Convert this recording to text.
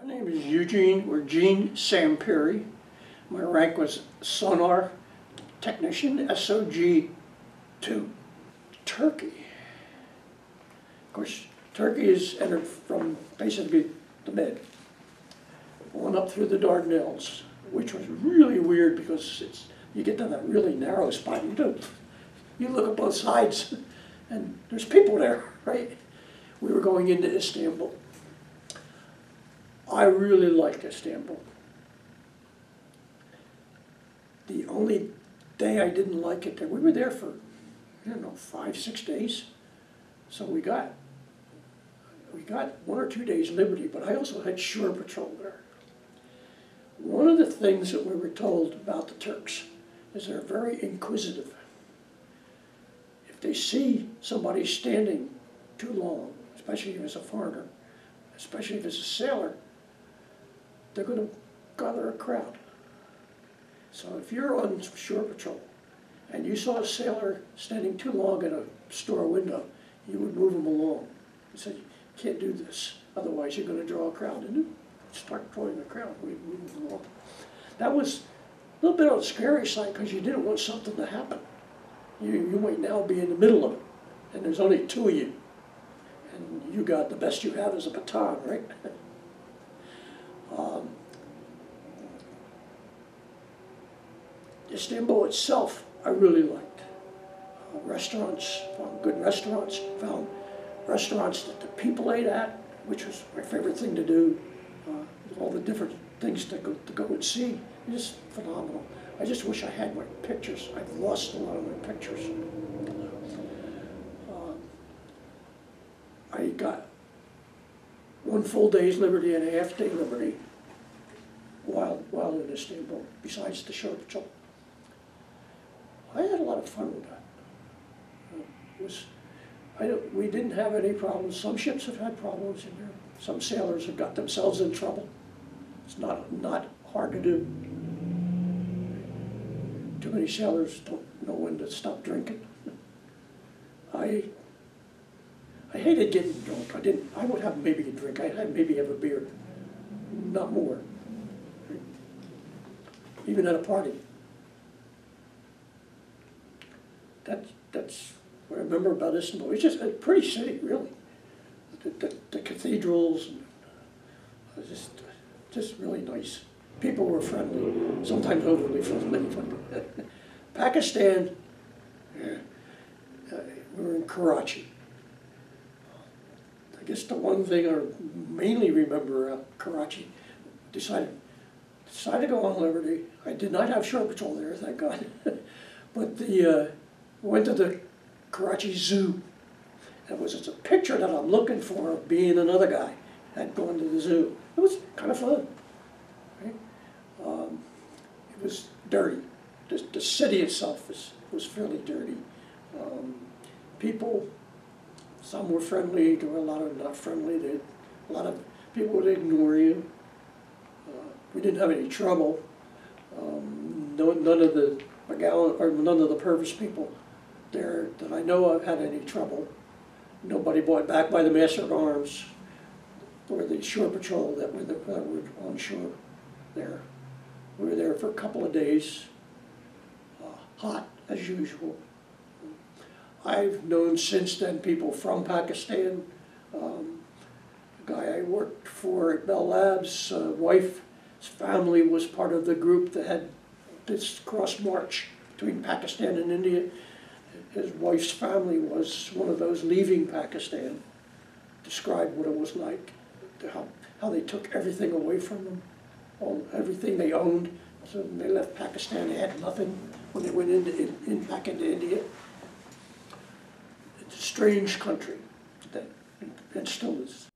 My name is Eugene, or Gene Sampieri. My rank was Sonar Technician, SOG-2. Turkey. Of course, Turkey is entered from basically the mid, going up through the Dardanelles, which was really weird because you get to that really narrow spot. You look at both sides, and there's people there, right? We were going into Istanbul. I really liked Istanbul. The only day I didn't like it, we were there for, I don't know, 5, 6 days. So we got 1 or 2 days liberty, but I also had shore patrol there. One of the things that we were told about the Turks is they're very inquisitive. If they see somebody standing too long, especially if it's a foreigner, especially if it's a sailor, they're going to gather a crowd. So if you're on shore patrol and you saw a sailor standing too long at a store window, you would move him along. You said, you can't do this, otherwise you're going to draw a crowd. And you start drawing a crowd, we move them along. That was a little bit on the scary side because you didn't want something to happen. You might now be in the middle of it, and there's only 2 of you. And you got the best you have is a baton, right? Istanbul itself, I really liked. Restaurants, found good restaurants, found restaurants that the people ate at, which was my favorite thing to do. All the different things to go and see, just phenomenal. I just wish I had my pictures. I've lost a lot of my pictures. I got 1 full day's liberty and a half-day liberty while in Istanbul, besides the shore patrol. I had a lot of fun with that. We didn't have any problems. Some ships have had problems in there. Some sailors have got themselves in trouble. It's not hard to do. Too many sailors don't know when to stop drinking. I hated getting drunk. I would have maybe a drink. I'd maybe have a beer, not more. Even at a party. That's what I remember about Istanbul. It's just a pretty city, really. The cathedrals, just really nice. People were friendly, sometimes overly friendly. Pakistan, we were in Karachi. I guess the one thing I mainly remember about Karachi, decided to go on liberty. I did not have shore patrol there, thank God. But went to the Karachi Zoo. It's a picture that I'm looking for of being another guy had gone to the zoo. It was kind of fun. Right? It was dirty. The city itself was fairly dirty. People, some were friendly, there were a lot of not friendly. A lot of people would ignore you. We didn't have any trouble. None of the Puvis people there that I know of had any trouble. Nobody brought back by the Master of Arms or the shore patrol that were on shore there. We were there for a couple of days, hot as usual. I've known since then people from Pakistan. A guy I worked for at Bell Labs, wife's family was part of the group that had this cross march between Pakistan and India. His wife's family was one of those leaving Pakistan. Described what it was like, how they took everything away from them, everything they owned. So when they left Pakistan, they had nothing when they went back into India. It's a strange country, and still is.